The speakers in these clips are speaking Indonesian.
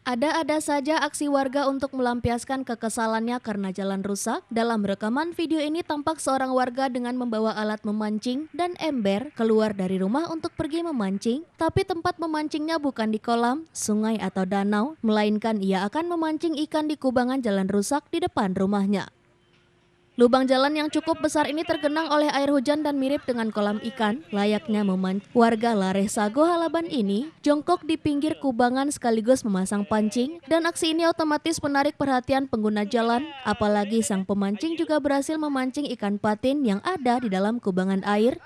Ada-ada saja aksi warga untuk melampiaskan kekesalannya karena jalan rusak. Dalam rekaman video ini tampak seorang warga dengan membawa alat memancing dan ember keluar dari rumah untuk pergi memancing. Tapi tempat memancingnya bukan di kolam, sungai atau danau, melainkan ia akan memancing ikan di kubangan jalan rusak di depan rumahnya. Lubang jalan yang cukup besar ini tergenang oleh air hujan dan mirip dengan kolam ikan. Layaknya memancing, warga Laresago Halaban ini jongkok di pinggir kubangan sekaligus memasang pancing, dan aksi ini otomatis menarik perhatian pengguna jalan. Apalagi sang pemancing juga berhasil memancing ikan patin yang ada di dalam kubangan air.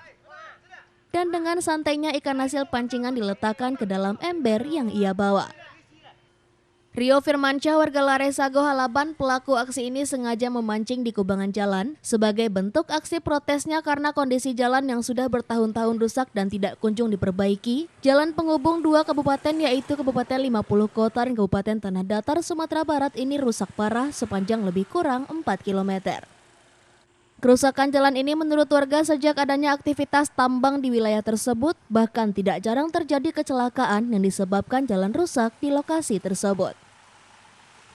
Dan dengan santainya ikan hasil pancingan diletakkan ke dalam ember yang ia bawa. Rio Firmansyah, warga Laresago Halaban, pelaku aksi ini sengaja memancing di kubangan jalan sebagai bentuk aksi protesnya karena kondisi jalan yang sudah bertahun-tahun rusak dan tidak kunjung diperbaiki. Jalan penghubung dua kabupaten yaitu Kabupaten 50 Kota dan Kabupaten Tanah Datar, Sumatera Barat ini rusak parah sepanjang lebih kurang 4 km. Kerusakan jalan ini menurut warga sejak adanya aktivitas tambang di wilayah tersebut, bahkan tidak jarang terjadi kecelakaan yang disebabkan jalan rusak di lokasi tersebut.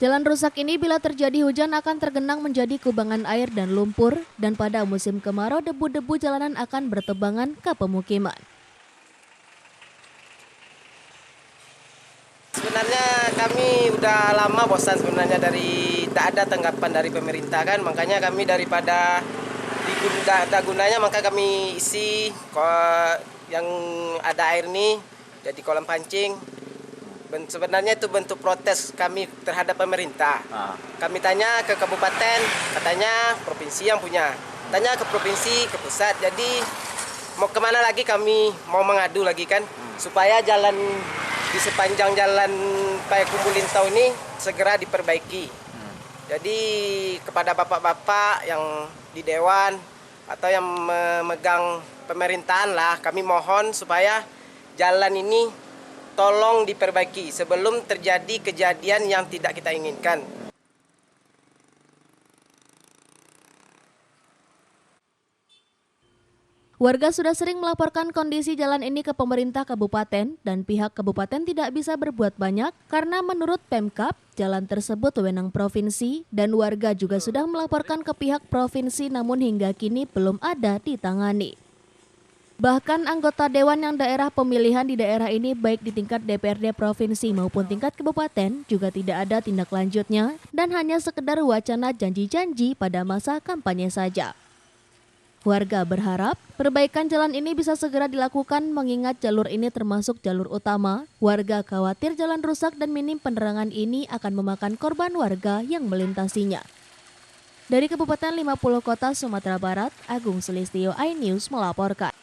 Jalan rusak ini bila terjadi hujan akan tergenang menjadi kubangan air dan lumpur, dan pada musim kemarau debu-debu jalanan akan bertebangan ke pemukiman. Sebenarnya kami udah lama bosan sebenarnya dari tak ada tanggapan dari pemerintah kan, makanya kami daripada ada gunanya maka kami isi yang ada air nih jadi kolam pancing. Sebenarnya itu bentuk protes kami terhadap pemerintah. Kami tanya ke kabupaten, katanya provinsi yang punya. Tanya ke provinsi, ke pusat. Jadi mau kemana lagi kami mau mengadu lagi kan, supaya jalan di sepanjang jalan Payakumbuh Lintau ini segera diperbaiki. Jadi kepada bapak-bapak yang di dewan atau yang memegang pemerintahan lah, kami mohon supaya jalan ini tolong diperbaiki sebelum terjadi kejadian yang tidak kita inginkan. Warga sudah sering melaporkan kondisi jalan ini ke pemerintah kabupaten dan pihak kabupaten tidak bisa berbuat banyak karena menurut Pemkab, jalan tersebut wewenang provinsi dan warga juga sudah melaporkan ke pihak provinsi namun hingga kini belum ada ditangani. Bahkan anggota dewan yang daerah pemilihan di daerah ini baik di tingkat DPRD provinsi maupun tingkat kabupaten juga tidak ada tindak lanjutnya dan hanya sekedar wacana janji-janji pada masa kampanye saja. Warga berharap perbaikan jalan ini bisa segera dilakukan mengingat jalur ini termasuk jalur utama. Warga khawatir jalan rusak dan minim penerangan ini akan memakan korban warga yang melintasinya. Dari Kabupaten 50 Kota, Sumatera Barat, Agung Sulistyo, iNews melaporkan.